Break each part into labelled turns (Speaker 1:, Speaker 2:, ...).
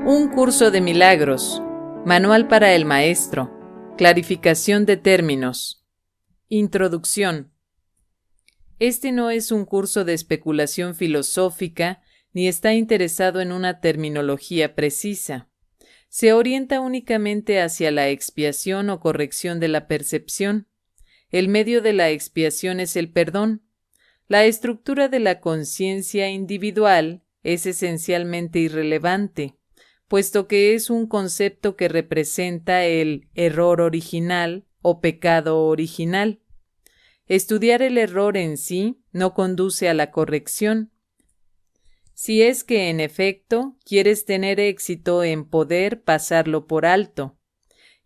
Speaker 1: Un curso de milagros. Manual para el maestro. Clarificación de términos. Introducción. Este no es un curso de especulación filosófica ni está interesado en una terminología precisa. Se orienta únicamente hacia la expiación o corrección de la percepción. El medio de la expiación es el perdón. La estructura de la conciencia individual es esencialmente irrelevante, puesto que es un concepto que representa el error original o pecado original. Estudiar el error en sí no conduce a la corrección. Si es que, en efecto, quieres tener éxito en poder pasarlo por alto.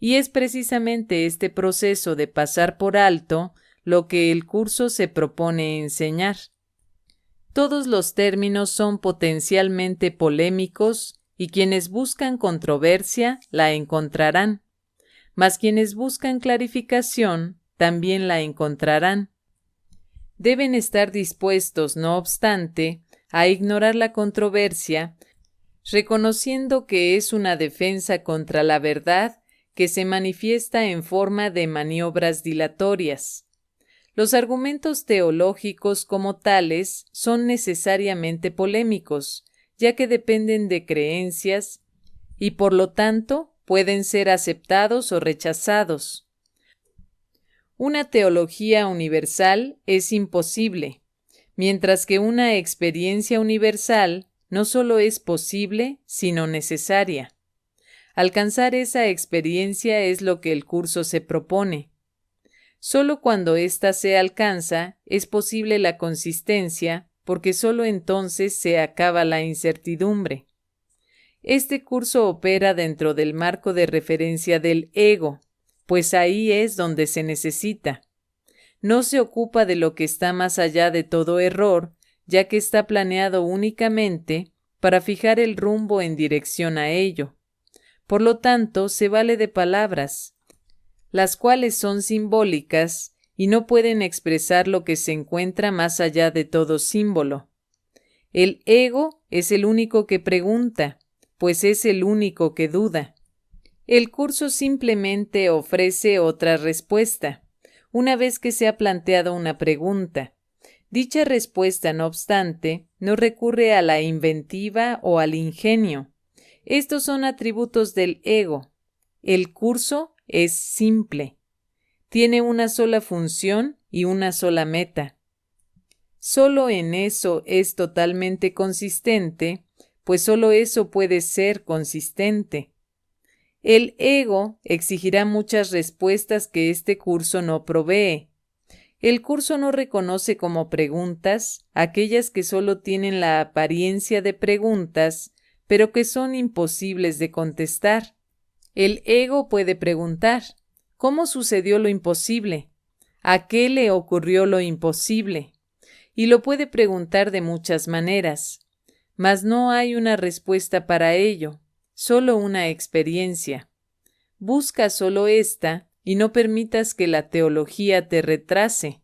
Speaker 1: Y es precisamente este proceso de pasar por alto lo que el curso se propone enseñar. Todos los términos son potencialmente polémicos y quienes buscan controversia la encontrarán, mas quienes buscan clarificación también la encontrarán. Deben estar dispuestos, no obstante, a ignorar la controversia, reconociendo que es una defensa contra la verdad que se manifiesta en forma de maniobras dilatorias. Los argumentos teológicos como tales son necesariamente polémicos, ya que dependen de creencias y por lo tanto pueden ser aceptados o rechazados. Una teología universal es imposible, mientras que una experiencia universal no solo es posible, sino necesaria. Alcanzar esa experiencia es lo que el curso se propone. Solo cuando ésta se alcanza es posible la consistencia, porque solo entonces se acaba la incertidumbre. Este curso opera dentro del marco de referencia del ego, pues ahí es donde se necesita. No se ocupa de lo que está más allá de todo error, ya que está planeado únicamente para fijar el rumbo en dirección a ello. Por lo tanto, se vale de palabras, las cuales son simbólicas y no pueden expresar lo que se encuentra más allá de todo símbolo. El ego es el único que pregunta, pues es el único que duda. El curso simplemente ofrece otra respuesta, una vez que se ha planteado una pregunta. Dicha respuesta, no obstante, no recurre a la inventiva o al ingenio. Estos son atributos del ego. El curso es simple. Tiene una sola función y una sola meta. Solo en eso es totalmente consistente, pues solo eso puede ser consistente. El ego exigirá muchas respuestas que este curso no provee. El curso no reconoce como preguntas aquellas que solo tienen la apariencia de preguntas, pero que son imposibles de contestar. El ego puede preguntar: ¿cómo sucedió lo imposible? ¿A qué le ocurrió lo imposible? Y lo puede preguntar de muchas maneras, mas no hay una respuesta para ello, solo una experiencia. Busca solo esta y no permitas que la teología te retrase.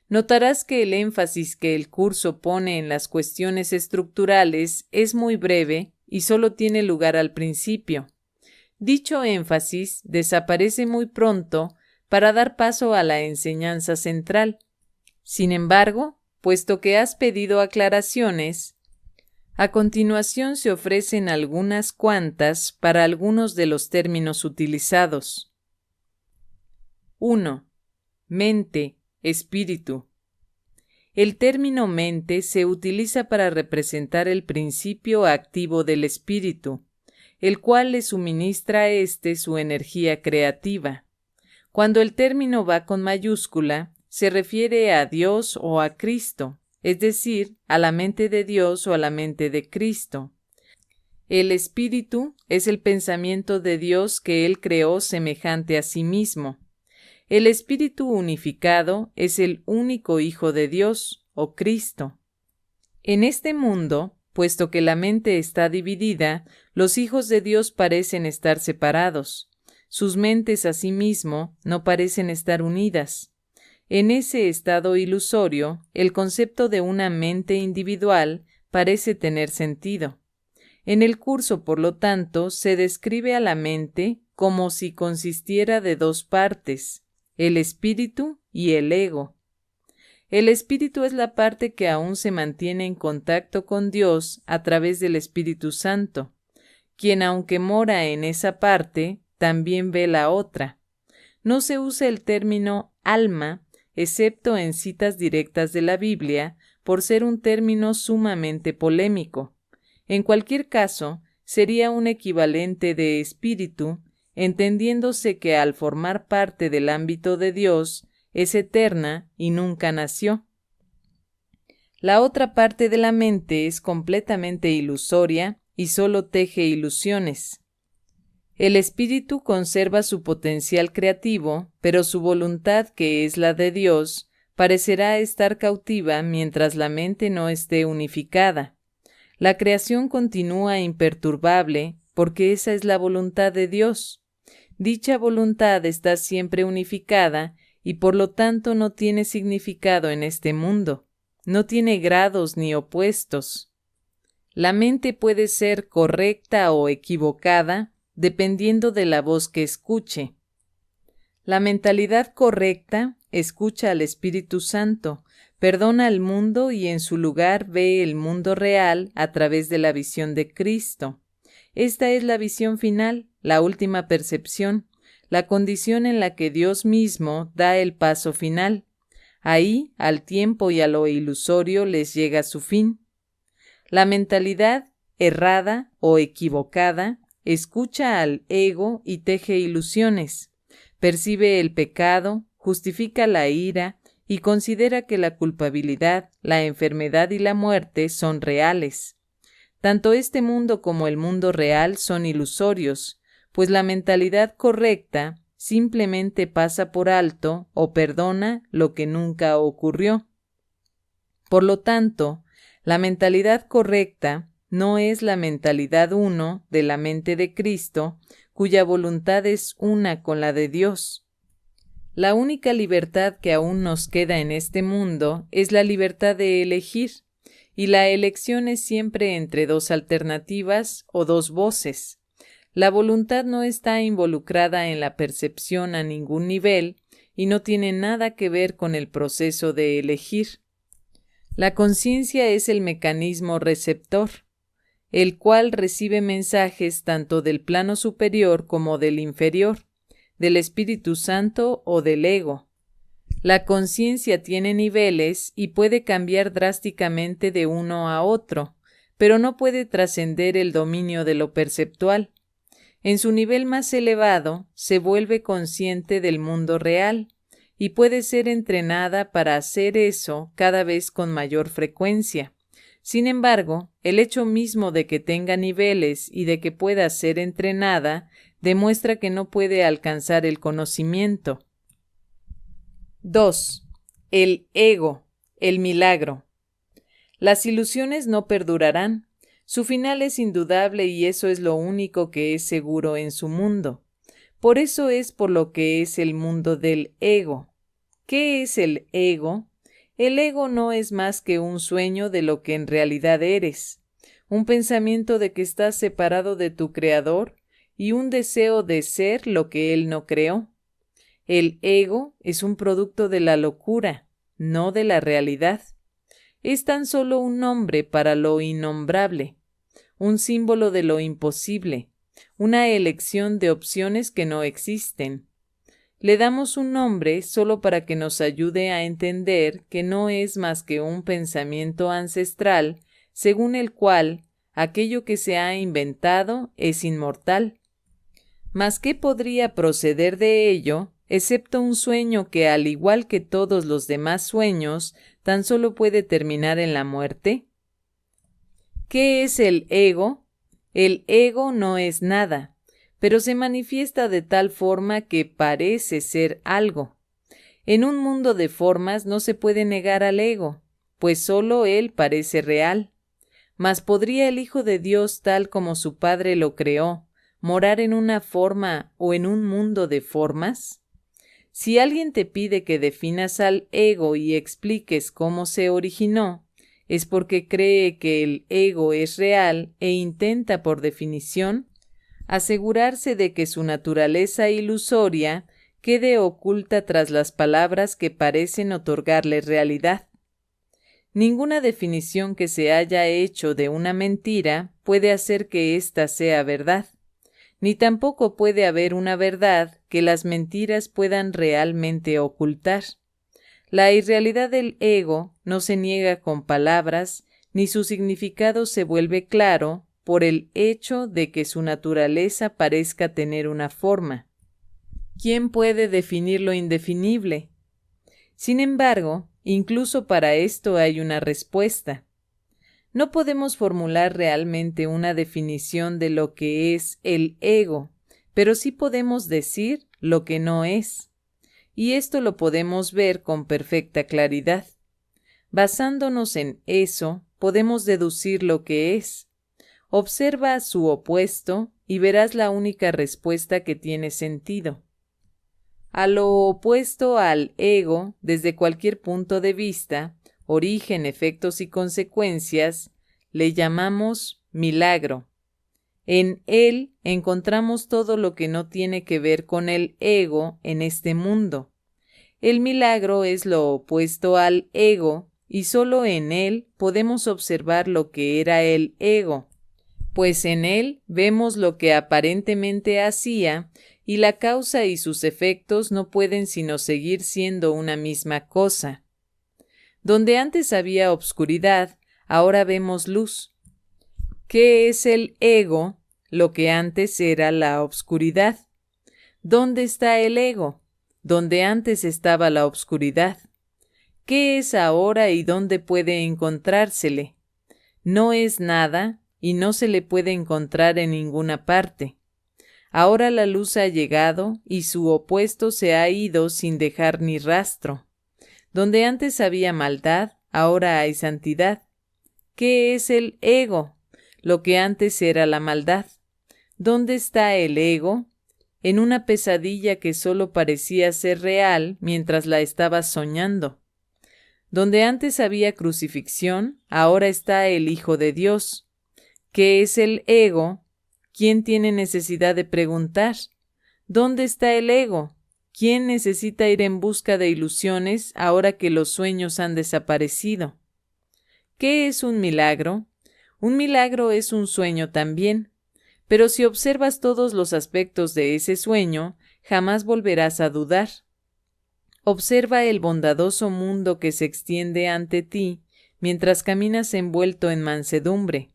Speaker 1: Notarás que el énfasis que el curso pone en las cuestiones estructurales es muy breve y solo tiene lugar al principio. Dicho énfasis desaparece muy pronto para dar paso a la enseñanza central. Sin embargo, puesto que has pedido aclaraciones, a continuación se ofrecen algunas cuantas para algunos de los términos utilizados. 1. Mente, espíritu. El término mente se utiliza para representar el principio activo del espíritu, el cual le suministra a éste su energía creativa. Cuando el término va con mayúscula, se refiere a Dios o a Cristo, es decir, a la mente de Dios o a la mente de Cristo. El espíritu es el pensamiento de Dios que Él creó semejante a sí mismo. El espíritu unificado es el único Hijo de Dios, o Cristo. En este mundo, puesto que la mente está dividida, los hijos de Dios parecen estar separados. sus mentes asimismo no parecen estar unidas. En ese estado ilusorio, el concepto de una mente individual parece tener sentido. En el curso, por lo tanto, se describe a la mente como si consistiera de dos partes, el espíritu y el ego. El espíritu es la parte que aún se mantiene en contacto con Dios a través del Espíritu Santo, quien aunque mora en esa parte, también ve la otra. No se usa el término alma, excepto en citas directas de la Biblia, por ser un término sumamente polémico. En cualquier caso, sería un equivalente de espíritu, entendiéndose que al formar parte del ámbito de Dios, es eterna y nunca nació. La otra parte de la mente es completamente ilusoria y solo teje ilusiones. El espíritu conserva su potencial creativo, pero su voluntad, que es la de Dios, parecerá estar cautiva mientras la mente no esté unificada. La creación continúa imperturbable porque esa es la voluntad de Dios. Dicha voluntad está siempre unificada y por lo tanto no tiene significado en este mundo, no tiene grados ni opuestos. La mente puede ser correcta o equivocada dependiendo de la voz que escuche. La mentalidad correcta escucha al Espíritu Santo, perdona al mundo y en su lugar ve el mundo real a través de la visión de Cristo. Esta es la visión final, la última percepción, la condición en la que Dios mismo da el paso final. Ahí, al tiempo y a lo ilusorio les llega su fin. La mentalidad errada o equivocada escucha al ego y teje ilusiones, percibe el pecado, justifica la ira y considera que la culpabilidad, la enfermedad y la muerte son reales. Tanto este mundo como el mundo real son ilusorios, pues la mentalidad correcta simplemente pasa por alto o perdona lo que nunca ocurrió. Por lo tanto, la mentalidad correcta no es la mentalidad uno de la mente de Cristo, cuya voluntad es una con la de Dios. La única libertad que aún nos queda en este mundo es la libertad de elegir, y la elección es siempre entre dos alternativas o dos voces. La voluntad no está involucrada en la percepción a ningún nivel y no tiene nada que ver con el proceso de elegir. La conciencia es el mecanismo receptor, el cual recibe mensajes tanto del plano superior como del inferior, del Espíritu Santo o del ego. La conciencia tiene niveles y puede cambiar drásticamente de uno a otro, pero no puede trascender el dominio de lo perceptual. En su nivel más elevado, se vuelve consciente del mundo real y puede ser entrenada para hacer eso cada vez con mayor frecuencia. Sin embargo, el hecho mismo de que tenga niveles y de que pueda ser entrenada demuestra que no puede alcanzar el conocimiento. 2. El ego, el milagro. Las ilusiones no perdurarán. Su final es indudable y eso es lo único que es seguro en su mundo. Por eso es por lo que es el mundo del ego. ¿Qué es el ego? El ego no es más que un sueño de lo que en realidad eres, un pensamiento de que estás separado de tu Creador y un deseo de ser lo que Él no creó. El ego es un producto de la locura, no de la realidad. Es tan solo un nombre para lo innombrable, un símbolo de lo imposible, una elección de opciones que no existen. Le damos un nombre solo para que nos ayude a entender que no es más que un pensamiento ancestral según el cual aquello que se ha inventado es inmortal. Mas ¿qué podría proceder de ello, excepto un sueño que, al igual que todos los demás sueños, tan solo puede terminar en la muerte? ¿Qué es el ego? El ego no es nada, pero se manifiesta de tal forma que parece ser algo. En un mundo de formas no se puede negar al ego, pues solo él parece real. Mas ¿podría el Hijo de Dios, tal como su Padre lo creó, morar en una forma o en un mundo de formas? Si alguien te pide que definas al ego y expliques cómo se originó, es porque cree que el ego es real e intenta, por definición, asegurarse de que su naturaleza ilusoria quede oculta tras las palabras que parecen otorgarle realidad. Ninguna definición que se haya hecho de una mentira puede hacer que ésta sea verdad, ni tampoco puede haber una verdad que las mentiras puedan realmente ocultar. La irrealidad del ego no se niega con palabras, ni su significado se vuelve claro por el hecho de que su naturaleza parezca tener una forma. ¿Quién puede definir lo indefinible? Sin embargo, incluso para esto hay una respuesta. No podemos formular realmente una definición de lo que es el ego, pero sí podemos decir lo que no es. Y esto lo podemos ver con perfecta claridad. Basándonos en eso, podemos deducir lo que es. Observa su opuesto y verás la única respuesta que tiene sentido. A lo opuesto al ego, desde cualquier punto de vista, origen, efectos y consecuencias, le llamamos milagro. En él encontramos todo lo que no tiene que ver con el ego en este mundo. El milagro es lo opuesto al ego y solo en él podemos observar lo que era el ego, pues en él vemos lo que aparentemente hacía y la causa y sus efectos no pueden sino seguir siendo una misma cosa. Donde antes había obscuridad, ahora vemos luz. ¿Qué es el ego? Lo que antes era la obscuridad. ¿Dónde está el ego? Donde antes estaba la obscuridad. ¿Qué es ahora y dónde puede encontrársele? No es nada y no se le puede encontrar en ninguna parte. Ahora la luz ha llegado y su opuesto se ha ido sin dejar ni rastro. Donde antes había maldad, ahora hay santidad. ¿Qué es el ego? Lo que antes era la maldad. ¿Dónde está el ego? En una pesadilla que solo parecía ser real mientras la estabas soñando. Donde antes había crucifixión, ahora está el Hijo de Dios. ¿Qué es el ego? ¿Quién tiene necesidad de preguntar? ¿Dónde está el ego? ¿Quién necesita ir en busca de ilusiones ahora que los sueños han desaparecido? ¿Qué es un milagro? Un milagro es un sueño también, pero si observas todos los aspectos de ese sueño, jamás volverás a dudar. Observa el bondadoso mundo que se extiende ante ti mientras caminas envuelto en mansedumbre.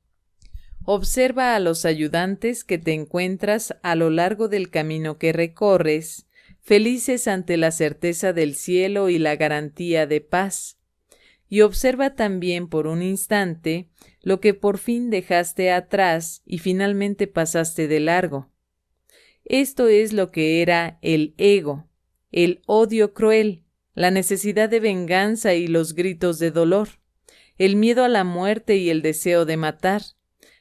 Speaker 1: Observa a los ayudantes que te encuentras a lo largo del camino que recorres, felices ante la certeza del cielo y la garantía de paz. Y observa también por un instante lo que por fin dejaste atrás y finalmente pasaste de largo. Esto es lo que era el ego, el odio cruel, la necesidad de venganza y los gritos de dolor, el miedo a la muerte y el deseo de matar,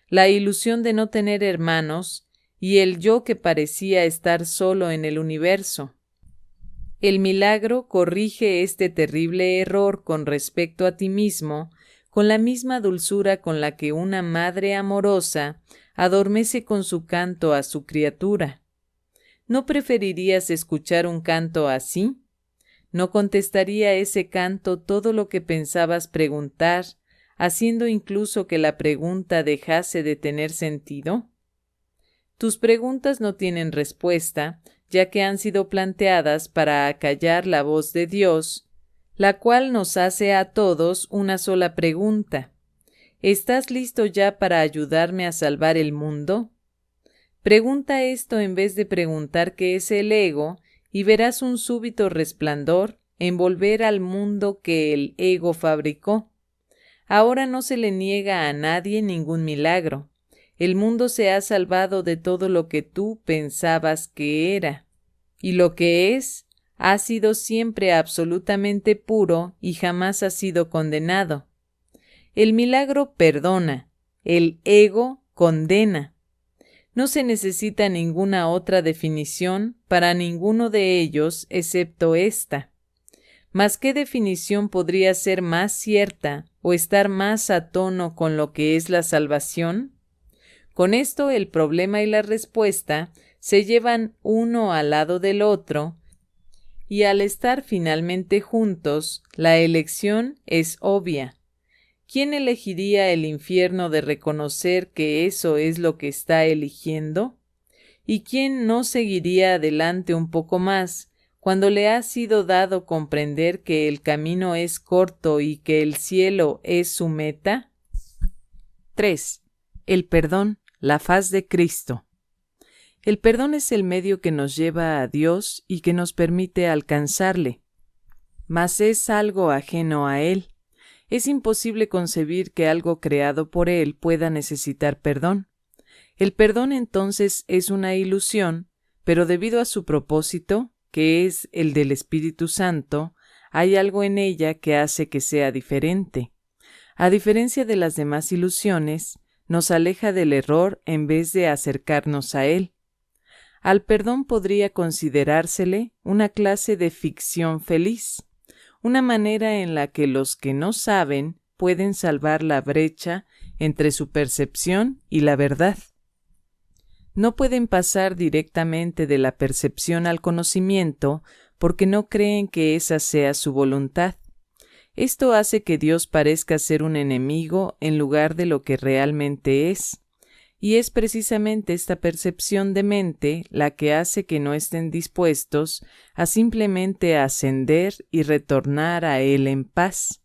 Speaker 1: la ilusión de no tener hermanos y el yo que parecía estar solo en el universo. El milagro corrige este terrible error con respecto a ti mismo con la misma dulzura con la que una madre amorosa adormece con su canto a su criatura. ¿No preferirías escuchar un canto así? ¿No contestaría ese canto todo lo que pensabas preguntar, haciendo incluso que la pregunta dejase de tener sentido? Tus preguntas no tienen respuesta, ya que han sido planteadas para acallar la voz de Dios, la cual nos hace a todos una sola pregunta. ¿Estás listo ya para ayudarme a salvar el mundo? Pregunta esto en vez de preguntar qué es el ego, y verás un súbito resplandor envolver al mundo que el ego fabricó. Ahora no se le niega a nadie ningún milagro. El mundo se ha salvado de todo lo que tú pensabas que era. Y lo que es, ha sido siempre absolutamente puro y jamás ha sido condenado. El milagro perdona, el ego condena. No se necesita ninguna otra definición para ninguno de ellos excepto esta. Mas ¿qué definición podría ser más cierta o estar más a tono con lo que es la salvación? Con esto el problema y la respuesta se llevan uno al lado del otro, y al estar finalmente juntos, la elección es obvia. ¿Quién elegiría el infierno de reconocer que eso es lo que está eligiendo? ¿Y quién no seguiría adelante un poco más cuando le ha sido dado comprender que el camino es corto y que el cielo es su meta? 3. El perdón, la faz de Cristo. El perdón es el medio que nos lleva a Dios y que nos permite alcanzarle, mas es algo ajeno a Él. Es imposible concebir que algo creado por Él pueda necesitar perdón. El perdón entonces es una ilusión, pero debido a su propósito, que es el del Espíritu Santo, hay algo en ella que hace que sea diferente. A diferencia de las demás ilusiones, nos aleja del error en vez de acercarnos a él. Al perdón podría considerársele una clase de ficción feliz, una manera en la que los que no saben pueden salvar la brecha entre su percepción y la verdad. No pueden pasar directamente de la percepción al conocimiento porque no creen que esa sea su voluntad. Esto hace que Dios parezca ser un enemigo en lugar de lo que realmente es, y es precisamente esta percepción de mente la que hace que no estén dispuestos a simplemente ascender y retornar a Él en paz.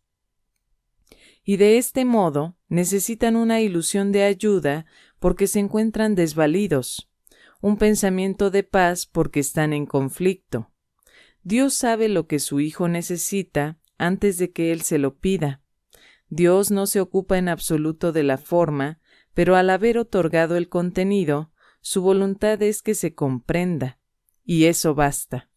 Speaker 1: Y de este modo necesitan una ilusión de ayuda porque se encuentran desvalidos, un pensamiento de paz porque están en conflicto. Dios sabe lo que su Hijo necesita antes de que Él se lo pida. Dios no se ocupa en absoluto de la forma, pero al haber otorgado el contenido, su voluntad es que se comprenda, y eso basta.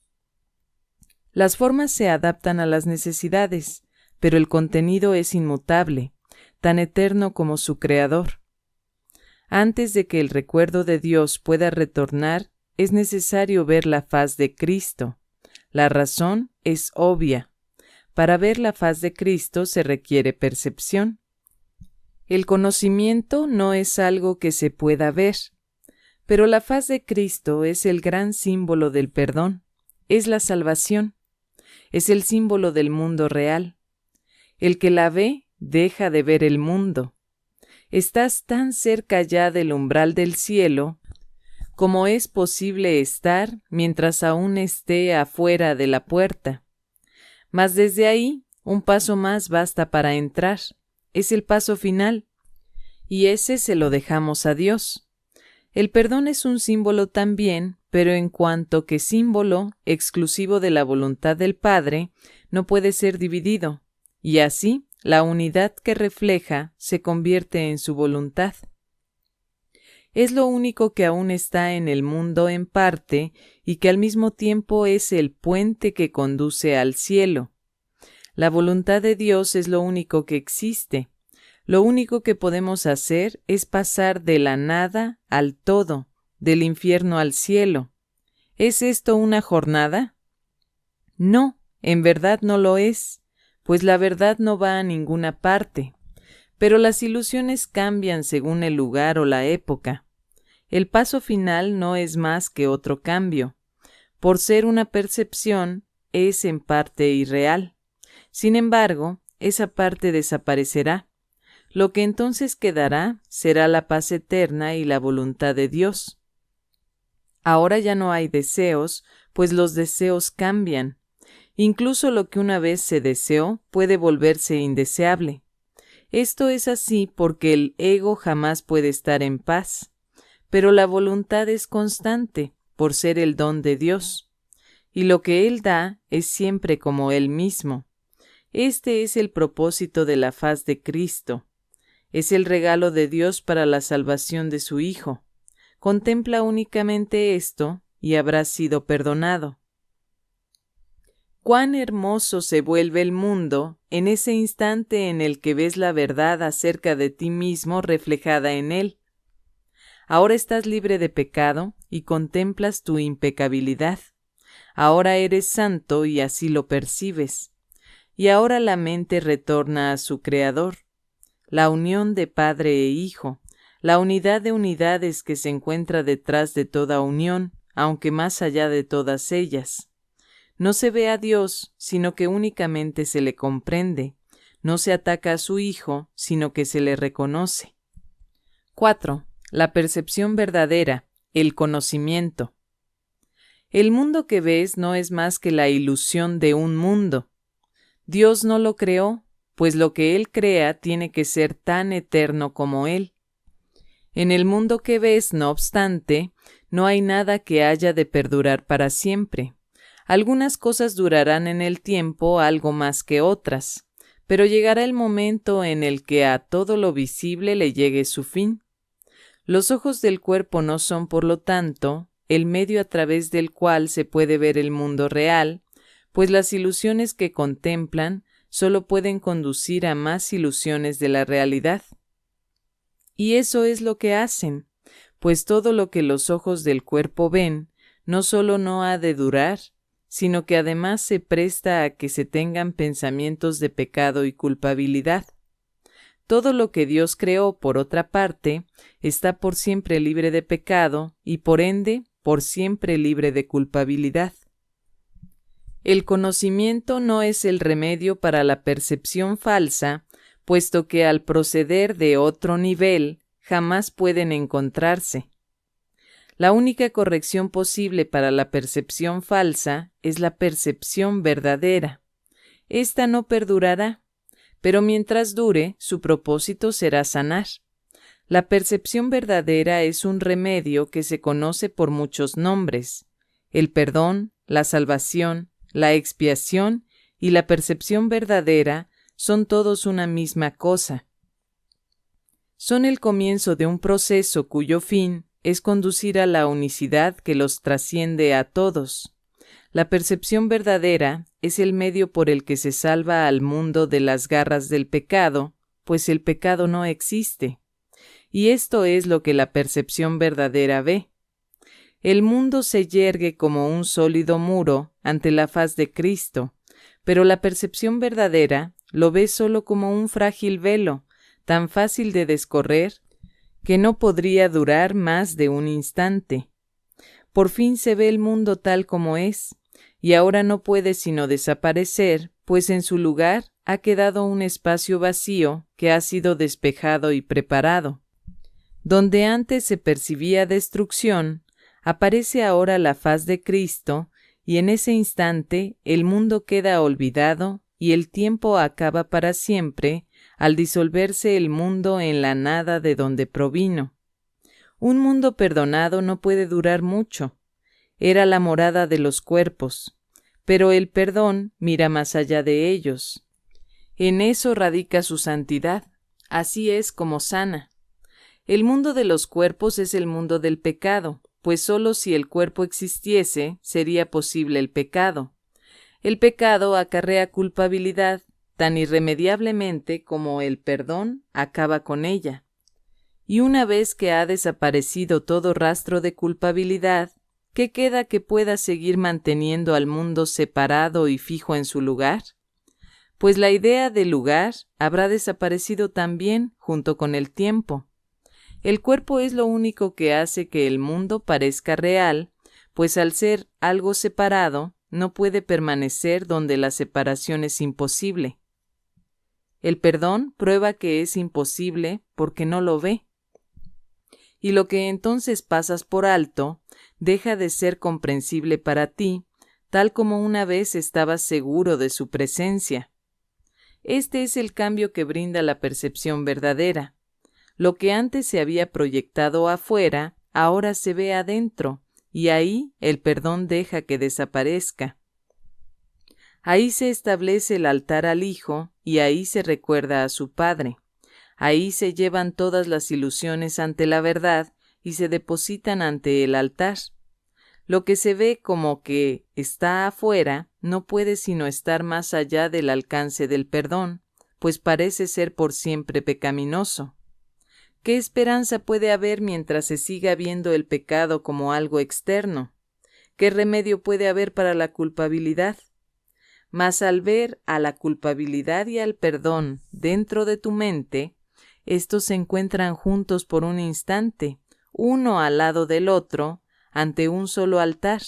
Speaker 1: Las formas se adaptan a las necesidades, pero el contenido es inmutable, tan eterno como su Creador. Antes de que el recuerdo de Dios pueda retornar, es necesario ver la faz de Cristo. La razón es obvia. Para ver la faz de Cristo se requiere percepción. El conocimiento no es algo que se pueda ver, pero la faz de Cristo es el gran símbolo del perdón, es la salvación, es el símbolo del mundo real. El que la ve deja de ver el mundo. Estás tan cerca ya del umbral del cielo como es posible estar mientras aún esté afuera de la puerta. Mas desde ahí, un paso más basta para entrar. Es el paso final, y ese se lo dejamos a Dios. El perdón es un símbolo también, pero en cuanto que símbolo exclusivo de la voluntad del Padre, no puede ser dividido, y así la unidad que refleja se convierte en su voluntad. Es lo único que aún está en el mundo en parte y que al mismo tiempo es el puente que conduce al cielo. La voluntad de Dios es lo único que existe. Lo único que podemos hacer es pasar de la nada al todo, del infierno al cielo. ¿Es esto una jornada? No, en verdad no lo es, pues la verdad no va a ninguna parte. Pero las ilusiones cambian según el lugar o la época. El paso final no es más que otro cambio. Por ser una percepción, es en parte irreal. Sin embargo, esa parte desaparecerá. Lo que entonces quedará será la paz eterna y la voluntad de Dios. Ahora ya no hay deseos, pues los deseos cambian. Incluso lo que una vez se deseó puede volverse indeseable. Esto es así porque el ego jamás puede estar en paz, pero la voluntad es constante por ser el don de Dios, y lo que Él da es siempre como Él mismo. Este es el propósito de la faz de Cristo. Es el regalo de Dios para la salvación de su Hijo. Contempla únicamente esto y habrás sido perdonado. Cuán hermoso se vuelve el mundo en ese instante en el que ves la verdad acerca de ti mismo reflejada en él. Ahora estás libre de pecado y contemplas tu impecabilidad. Ahora eres santo y así lo percibes. Y ahora la mente retorna a su Creador. La unión de Padre e Hijo, la unidad de unidades que se encuentra detrás de toda unión, aunque más allá de todas ellas. No se ve a Dios, sino que únicamente se le comprende. No se ataca a su Hijo, sino que se le reconoce. 4. La percepción verdadera, el conocimiento. El mundo que ves no es más que la ilusión de un mundo. Dios no lo creó, pues lo que Él crea tiene que ser tan eterno como Él. En el mundo que ves, no obstante, no hay nada que haya de perdurar para siempre. Algunas cosas durarán en el tiempo algo más que otras, pero llegará el momento en el que a todo lo visible le llegue su fin. Los ojos del cuerpo no son, por lo tanto, el medio a través del cual se puede ver el mundo real, pues las ilusiones que contemplan solo pueden conducir a más ilusiones de la realidad. Y eso es lo que hacen, pues todo lo que los ojos del cuerpo ven no solo no ha de durar, sino que además se presta a que se tengan pensamientos de pecado y culpabilidad. Todo lo que Dios creó, por otra parte, está por siempre libre de pecado y por ende por siempre libre de culpabilidad. El conocimiento no es el remedio para la percepción falsa, puesto que al proceder de otro nivel jamás pueden encontrarse. La única corrección posible para la percepción falsa es la percepción verdadera. Esta no perdurará, pero mientras dure, su propósito será sanar. La percepción verdadera es un remedio que se conoce por muchos nombres: el perdón, la salvación, la expiación y la percepción verdadera son todos una misma cosa. Son el comienzo de un proceso cuyo fin es conducir a la unicidad que los trasciende a todos. La percepción verdadera es el medio por el que se salva al mundo de las garras del pecado, pues el pecado no existe. Y esto es lo que la percepción verdadera ve. El mundo se yergue como un sólido muro ante la faz de Cristo, pero la percepción verdadera lo ve solo como un frágil velo, tan fácil de descorrer que no podría durar más de un instante. Por fin se ve el mundo tal como es, y ahora no puede sino desaparecer, pues en su lugar ha quedado un espacio vacío que ha sido despejado y preparado. Donde antes se percibía destrucción, aparece ahora la faz de Cristo, y en ese instante el mundo queda olvidado y el tiempo acaba para siempre al disolverse el mundo en la nada de donde provino. Un mundo perdonado no puede durar mucho. Era la morada de los cuerpos, pero el perdón mira más allá de ellos. En eso radica su santidad. Así es como sana. El mundo de los cuerpos es el mundo del pecado, pues sólo si el cuerpo existiese sería posible el pecado. El pecado acarrea culpabilidad tan irremediablemente como el perdón acaba con ella. Y una vez que ha desaparecido todo rastro de culpabilidad, ¿qué queda que pueda seguir manteniendo al mundo separado y fijo en su lugar? Pues la idea de lugar habrá desaparecido también junto con el tiempo. El cuerpo es lo único que hace que el mundo parezca real, pues al ser algo separado, no puede permanecer donde la separación es imposible. El perdón prueba que es imposible porque no lo ve. Y lo que entonces pasas por alto deja de ser comprensible para ti, tal como una vez estabas seguro de su presencia. Este es el cambio que brinda la percepción verdadera. Lo que antes se había proyectado afuera, ahora se ve adentro, y ahí el perdón deja que desaparezca. Ahí se establece el altar al Hijo, y ahí se recuerda a su Padre. Ahí se llevan todas las ilusiones ante la verdad y se depositan ante el altar. Lo que se ve como que está afuera no puede sino estar más allá del alcance del perdón, pues parece ser por siempre pecaminoso. ¿qué esperanza puede haber mientras se siga viendo el pecado como algo externo? ¿Qué remedio puede haber para la culpabilidad? Mas al ver a la culpabilidad y al perdón dentro de tu mente, estos se encuentran juntos por un instante, uno al lado del otro, ante un solo altar.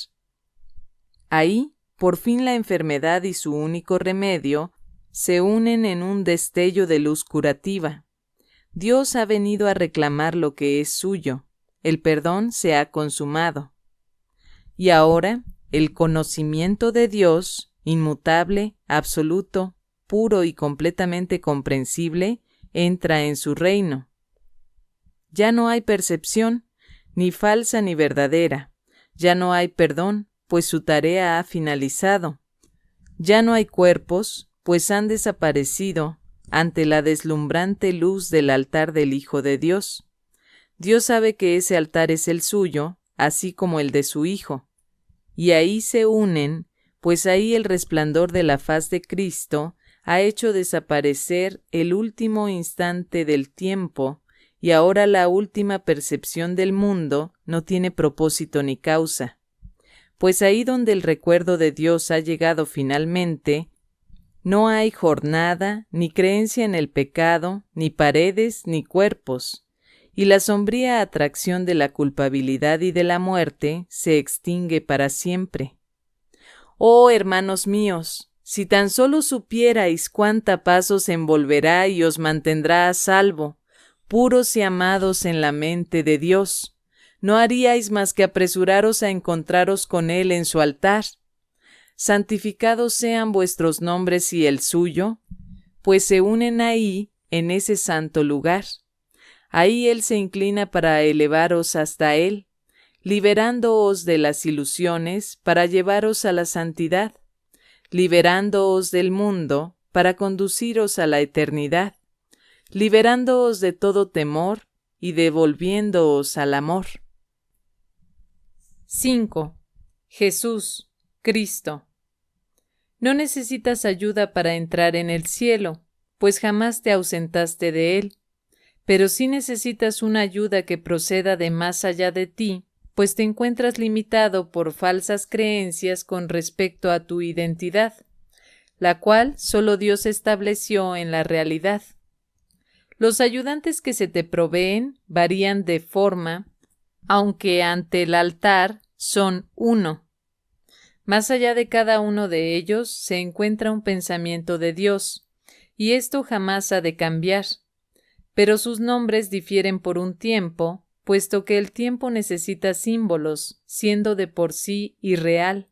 Speaker 1: Ahí, por fin la enfermedad y su único remedio se unen en un destello de luz curativa. Dios ha venido a reclamar lo que es suyo. El perdón se ha consumado. Y ahora, el conocimiento de Dios, inmutable, absoluto, puro y completamente comprensible, entra en su reino. Ya no hay percepción, ni falsa ni verdadera. Ya no hay perdón, pues su tarea ha finalizado. Ya no hay cuerpos, pues han desaparecido ante la deslumbrante luz del altar del Hijo de Dios. Dios sabe que ese altar es el suyo, así como el de su Hijo. Y ahí se unen, pues ahí el resplandor de la faz de Cristo ha hecho desaparecer el último instante del tiempo, y ahora la última percepción del mundo no tiene propósito ni causa. Pues ahí donde el recuerdo de Dios ha llegado finalmente, no hay jornada, ni creencia en el pecado, ni paredes, ni cuerpos, y la sombría atracción de la culpabilidad y de la muerte se extingue para siempre. Oh, hermanos míos, si tan solo supierais cuánta paz os envolverá y os mantendrá a salvo, puros y amados en la mente de Dios, ¿no haríais más que apresuraros a encontraros con Él en su altar? Santificados sean vuestros nombres y el suyo, pues se unen ahí, en ese santo lugar. Ahí Él se inclina para elevaros hasta Él, liberándoos de las ilusiones para llevaros a la santidad, liberándoos del mundo para conduciros a la eternidad, liberándoos de todo temor y devolviéndoos al amor. 5. Jesús, Cristo. No necesitas ayuda para entrar en el cielo, pues jamás te ausentaste de él, pero sí necesitas una ayuda que proceda de más allá de ti, pues te encuentras limitado por falsas creencias con respecto a tu identidad, la cual solo Dios estableció en la realidad. Los ayudantes que se te proveen varían de forma, aunque ante el altar son uno. Más allá de cada uno de ellos se encuentra un pensamiento de Dios, y esto jamás ha de cambiar. Pero sus nombres difieren por un tiempo, puesto que el tiempo necesita símbolos, siendo de por sí irreal.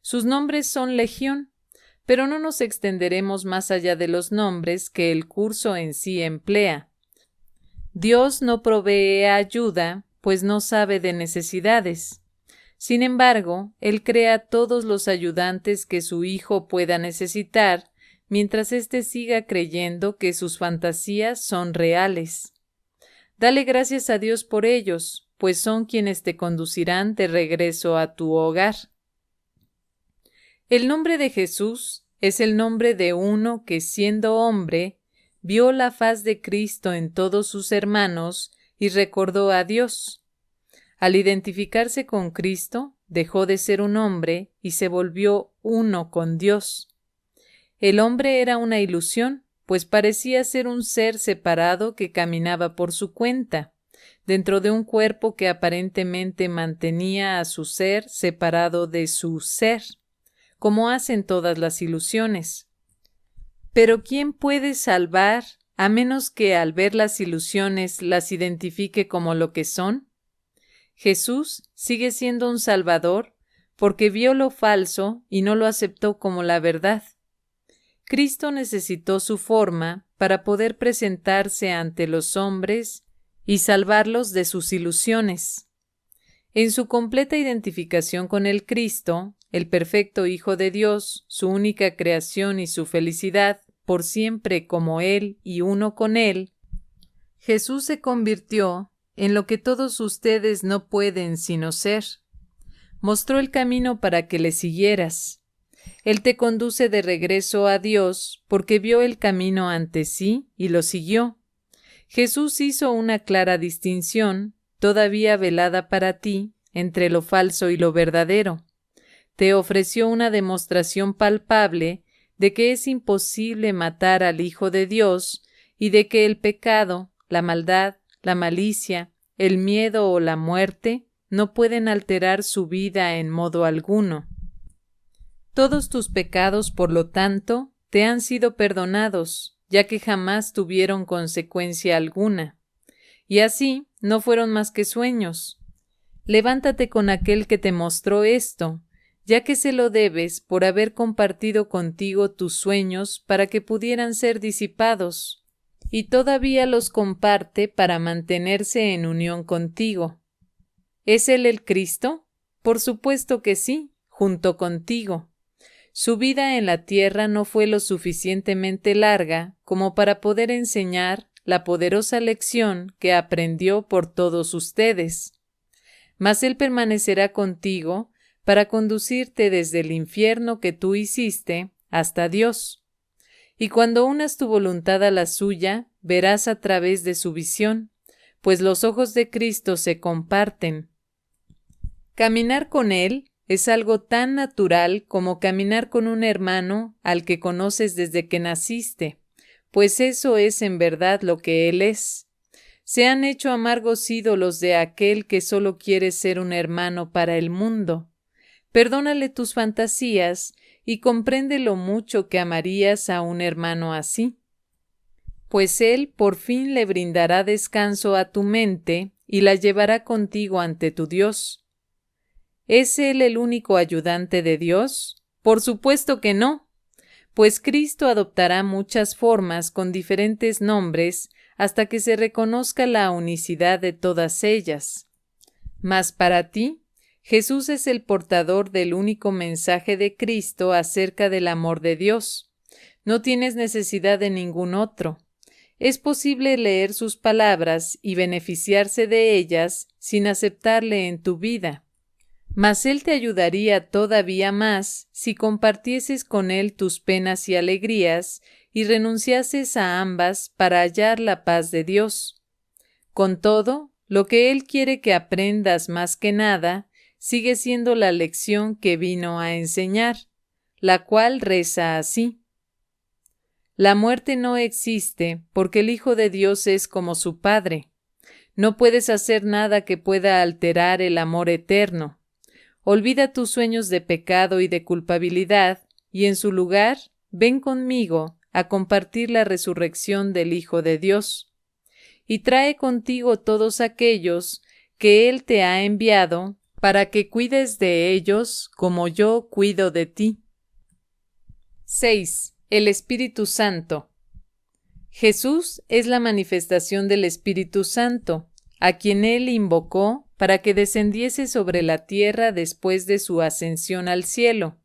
Speaker 1: Sus nombres son legión, pero no nos extenderemos más allá de los nombres que el curso en sí emplea. Dios no provee ayuda, pues no sabe de necesidades. Sin embargo, Él crea todos los ayudantes que su Hijo pueda necesitar, mientras éste siga creyendo que sus fantasías son reales. Dale gracias a Dios por ellos, pues son quienes te conducirán de regreso a tu hogar. El nombre de Jesús es el nombre de uno que, siendo hombre, vio la faz de Cristo en todos sus hermanos y recordó a Dios. Al identificarse con Cristo, dejó de ser un hombre y se volvió uno con Dios. El hombre era una ilusión, pues parecía ser un ser separado que caminaba por su cuenta, dentro de un cuerpo que aparentemente mantenía a su ser separado de su ser, como hacen todas las ilusiones. Pero ¿quién puede salvar a menos que al ver las ilusiones las identifique como lo que son? Jesús sigue siendo un Salvador porque vio lo falso y no lo aceptó como la verdad. Cristo necesitó su forma para poder presentarse ante los hombres y salvarlos de sus ilusiones. En su completa identificación con el Cristo, el perfecto Hijo de Dios, su única creación y su felicidad, por siempre como Él y uno con Él, Jesús se convirtió en lo que todos ustedes no pueden sino ser. Mostró el camino para que le siguieras. Él te conduce de regreso a Dios porque vio el camino ante sí y lo siguió. Jesús hizo una clara distinción, todavía velada para ti, entre lo falso y lo verdadero. Te ofreció una demostración palpable de que es imposible matar al Hijo de Dios y de que el pecado, la maldad, la malicia, el miedo o la muerte no pueden alterar su vida en modo alguno. Todos tus pecados, por lo tanto, te han sido perdonados, ya que jamás tuvieron consecuencia alguna. Y así no fueron más que sueños. Levántate con aquel que te mostró esto, ya que se lo debes por haber compartido contigo tus sueños para que pudieran ser disipados, y todavía los comparte para mantenerse en unión contigo. ¿Es él el Cristo? Por supuesto que sí, junto contigo. Su vida en la tierra no fue lo suficientemente larga como para poder enseñar la poderosa lección que aprendió por todos ustedes. Mas él permanecerá contigo para conducirte desde el infierno que tú hiciste hasta Dios. Y cuando unas tu voluntad a la suya, verás a través de su visión, pues los ojos de Cristo se comparten. Caminar con él es algo tan natural como caminar con un hermano al que conoces desde que naciste, pues eso es en verdad lo que él es. Se han hecho amargos ídolos de aquel que solo quiere ser un hermano para el mundo. Perdónale tus fantasías y comprende lo mucho que amarías a un hermano así. Pues él por fin le brindará descanso a tu mente y la llevará contigo ante tu Dios. ¿Es él el único ayudante de Dios? Por supuesto que no, pues Cristo adoptará muchas formas con diferentes nombres hasta que se reconozca la unicidad de todas ellas. Mas para ti, Jesús es el portador del único mensaje de Cristo acerca del amor de Dios. No tienes necesidad de ningún otro. Es posible leer sus palabras y beneficiarse de ellas sin aceptarle en tu vida. Mas él te ayudaría todavía más si compartieses con él tus penas y alegrías y renunciases a ambas para hallar la paz de Dios. Con todo, lo que él quiere que aprendas más que nada sigue siendo la lección que vino a enseñar, la cual reza así: la muerte no existe porque el Hijo de Dios es como su Padre. No puedes hacer nada que pueda alterar el amor eterno. Olvida tus sueños de pecado y de culpabilidad, y en su lugar, ven conmigo a compartir la resurrección del Hijo de Dios. Y trae contigo todos aquellos que Él te ha enviado para que cuides de ellos como yo cuido de ti. 6. El Espíritu Santo. Jesús es la manifestación del Espíritu Santo, a quien Él invocó para que descendiese sobre la tierra después de su ascensión al cielo,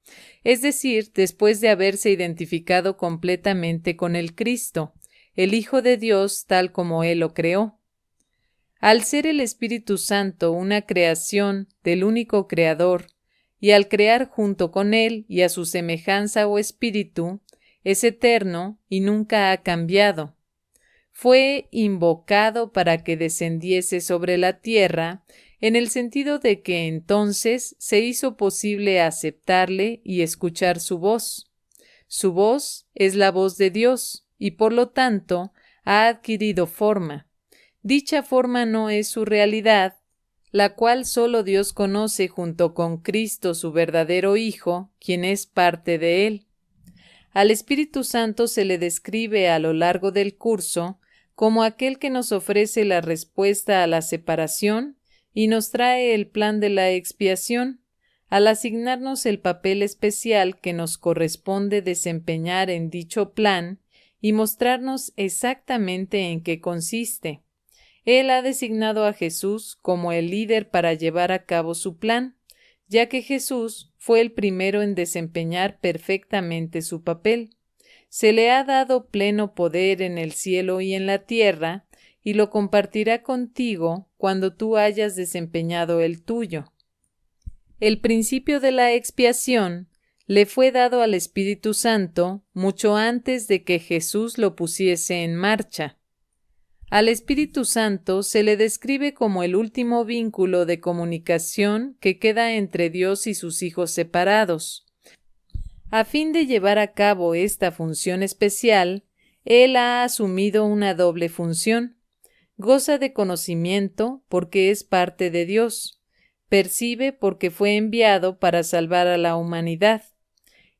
Speaker 1: es decir, después de haberse identificado completamente con el Cristo, el Hijo de Dios tal como Él lo creó. Al ser el Espíritu Santo una creación del único Creador, y al crear junto con Él y a su semejanza o espíritu, es eterno y nunca ha cambiado. Fue invocado para que descendiese sobre la tierra, en el sentido de que entonces se hizo posible aceptarle y escuchar su voz. Su voz es la voz de Dios, y por lo tanto ha adquirido forma. Dicha forma no es su realidad, la cual solo Dios conoce junto con Cristo su verdadero Hijo, quien es parte de Él. Al Espíritu Santo se le describe a lo largo del curso como aquel que nos ofrece la respuesta a la separación y nos trae el plan de la expiación, al asignarnos el papel especial que nos corresponde desempeñar en dicho plan y mostrarnos exactamente en qué consiste. Él ha designado a Jesús como el líder para llevar a cabo su plan, ya que Jesús fue el primero en desempeñar perfectamente su papel. Se le ha dado pleno poder en el cielo y en la tierra, y lo compartirá contigo cuando tú hayas desempeñado el tuyo. El principio de la expiación le fue dado al Espíritu Santo mucho antes de que Jesús lo pusiese en marcha. Al Espíritu Santo se le describe como el último vínculo de comunicación que queda entre Dios y sus hijos separados. A fin de llevar a cabo esta función especial, Él ha asumido una doble función. Goza de conocimiento porque es parte de Dios. Percibe porque fue enviado para salvar a la humanidad.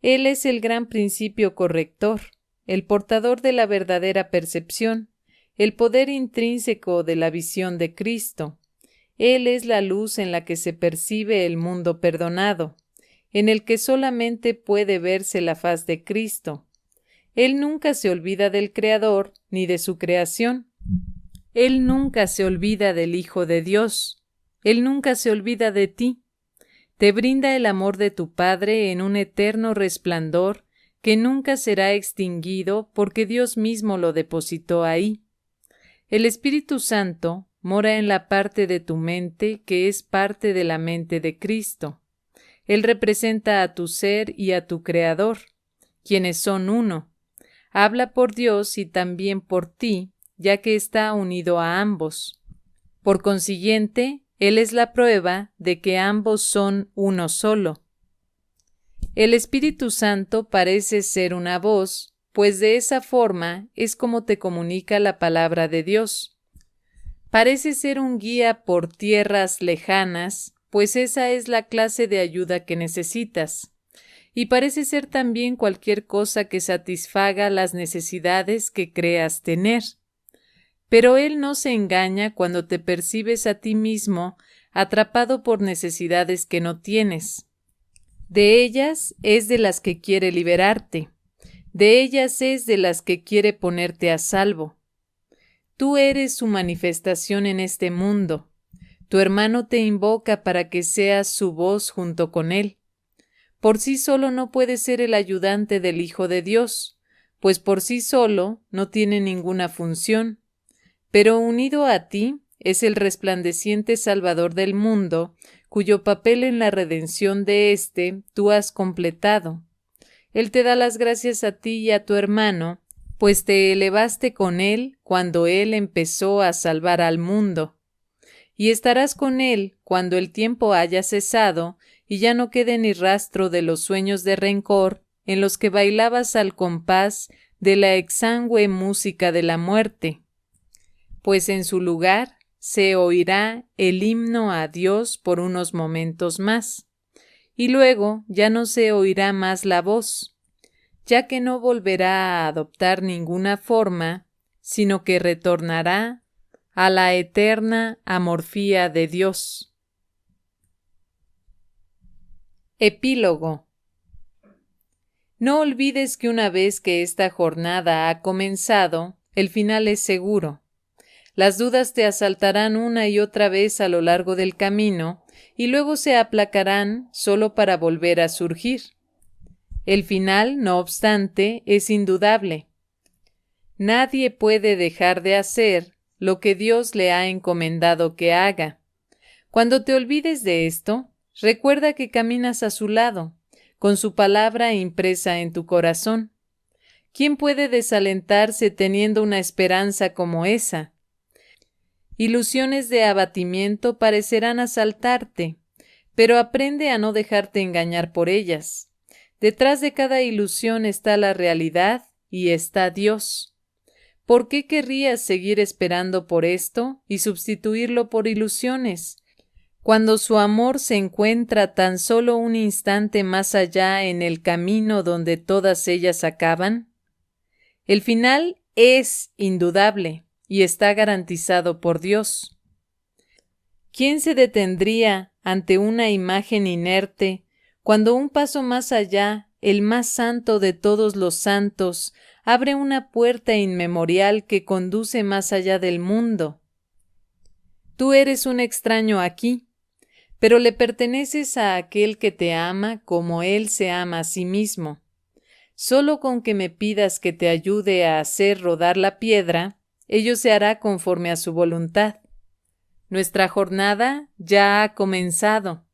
Speaker 1: Él es el gran principio corrector, el portador de la verdadera percepción, el poder intrínseco de la visión de Cristo. Él es la luz en la que se percibe el mundo perdonado, en el que solamente puede verse la faz de Cristo. Él nunca se olvida del Creador ni de su creación. Él nunca se olvida del Hijo de Dios. Él nunca se olvida de ti. Te brinda el amor de tu Padre en un eterno resplandor que nunca será extinguido porque Dios mismo lo depositó ahí. El Espíritu Santo mora en la parte de tu mente que es parte de la mente de Cristo. Él representa a tu ser y a tu Creador, quienes son uno. Habla por Dios y también por ti, ya que está unido a ambos. Por consiguiente, Él es la prueba de que ambos son uno solo. El Espíritu Santo parece ser una voz, pues de esa forma es como te comunica la palabra de Dios. Parece ser un guía por tierras lejanas, pues esa es la clase de ayuda que necesitas. Y parece ser también cualquier cosa que satisfaga las necesidades que creas tener. Pero Él no se engaña cuando te percibes a ti mismo atrapado por necesidades que no tienes. De ellas es de las que quiere liberarte. De ellas es de las que quiere ponerte a salvo. Tú eres su manifestación en este mundo. Tu hermano te invoca para que seas su voz junto con él. Por sí solo no puede ser el ayudante del Hijo de Dios, pues por sí solo no tiene ninguna función. Pero unido a ti es el resplandeciente Salvador del mundo, cuyo papel en la redención de éste tú has completado. Él te da las gracias a ti y a tu hermano, pues te elevaste con él cuando él empezó a salvar al mundo. Y estarás con él cuando el tiempo haya cesado y ya no quede ni rastro de los sueños de rencor en los que bailabas al compás de la exangüe música de la muerte. Pues en su lugar se oirá el himno a Dios por unos momentos más, y luego ya no se oirá más la voz, ya que no volverá a adoptar ninguna forma, sino que retornará a la eterna amorfía de Dios. Epílogo. No olvides que una vez que esta jornada ha comenzado, el final es seguro. Las dudas te asaltarán una y otra vez a lo largo del camino y luego se aplacarán solo para volver a surgir. El final, no obstante, es indudable. Nadie puede dejar de hacer lo que Dios le ha encomendado que haga. Cuando te olvides de esto, recuerda que caminas a su lado, con su palabra impresa en tu corazón. ¿Quién puede desalentarse teniendo una esperanza como esa? Ilusiones de abatimiento parecerán asaltarte, pero aprende a no dejarte engañar por ellas. Detrás de cada ilusión está la realidad y está Dios. ¿Por qué querrías seguir esperando por esto y sustituirlo por ilusiones, cuando su amor se encuentra tan solo un instante más allá en el camino donde todas ellas acaban? El final es indudable y está garantizado por Dios. ¿Quién se detendría ante una imagen inerte cuando un paso más allá, el más santo de todos los santos, abre una puerta inmemorial que conduce más allá del mundo? Tú eres un extraño aquí, pero le perteneces a aquel que te ama como él se ama a sí mismo. Solo con que me pidas que te ayude a hacer rodar la piedra, ello se hará conforme a su voluntad. Nuestra jornada ya ha comenzado.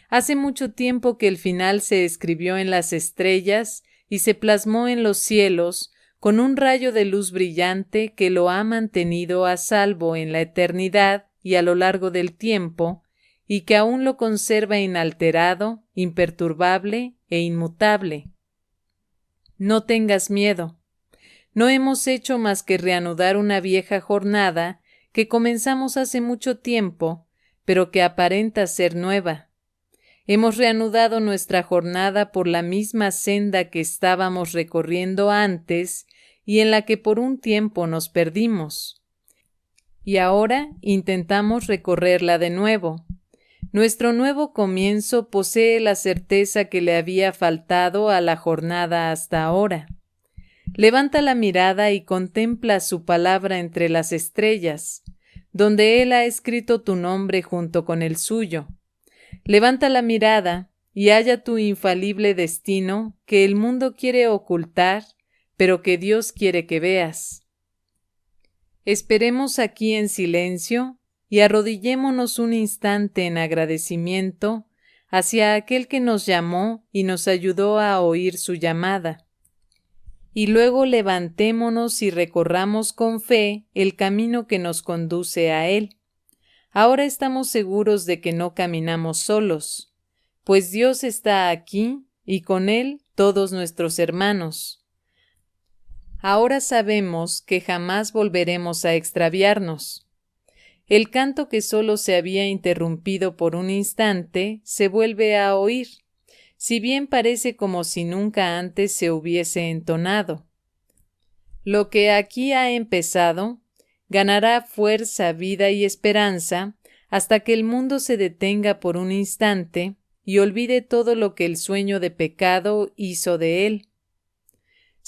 Speaker 1: Hace mucho tiempo que el final se escribió en las estrellas y se plasmó en los cielos con un rayo de luz brillante que lo ha mantenido a salvo en la eternidad y a lo largo del tiempo, y que aún lo conserva inalterado, imperturbable e inmutable. No tengas miedo. No hemos hecho más que reanudar una vieja jornada que comenzamos hace mucho tiempo, pero que aparenta ser nueva. Hemos reanudado nuestra jornada por la misma senda que estábamos recorriendo antes y en la que por un tiempo nos perdimos. Y ahora intentamos recorrerla de nuevo. Nuestro nuevo comienzo posee la certeza que le había faltado a la jornada hasta ahora. Levanta la mirada y contempla su palabra entre las estrellas, donde Él ha escrito tu nombre junto con el suyo. Levanta la mirada y halla tu infalible destino que el mundo quiere ocultar, pero que Dios quiere que veas. Esperemos aquí en silencio y arrodillémonos un instante en agradecimiento hacia aquel que nos llamó y nos ayudó a oír su llamada. Y luego levantémonos y recorramos con fe el camino que nos conduce a Él. Ahora estamos seguros de que no caminamos solos, pues Dios está aquí y con Él todos nuestros hermanos. Ahora sabemos que jamás volveremos a extraviarnos. El canto que solo se había interrumpido por un instante se vuelve a oír, si bien parece como si nunca antes se hubiese entonado. Lo que aquí ha empezado ganará fuerza, vida y esperanza hasta que el mundo se detenga por un instante y olvide todo lo que el sueño de pecado hizo de él.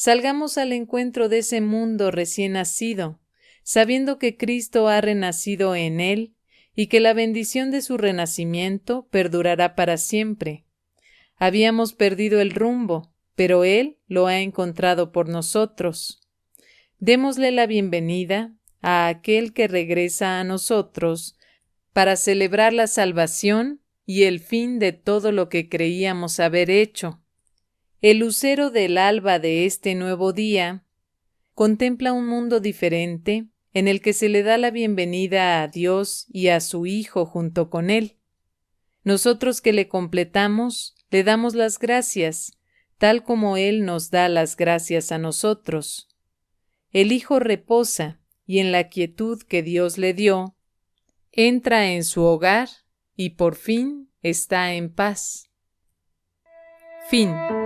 Speaker 1: Salgamos al encuentro de ese mundo recién nacido, sabiendo que Cristo ha renacido en él y que la bendición de su renacimiento perdurará para siempre. Habíamos perdido el rumbo, pero Él lo ha encontrado por nosotros. Démosle la bienvenida a aquel que regresa a nosotros para celebrar la salvación y el fin de todo lo que creíamos haber hecho. El lucero del alba de este nuevo día contempla un mundo diferente en el que se le da la bienvenida a Dios y a su Hijo junto con Él. Nosotros que le completamos, le damos las gracias, tal como Él nos da las gracias a nosotros. El Hijo reposa y en la quietud que Dios le dio, entra en su hogar y por fin está en paz. Fin.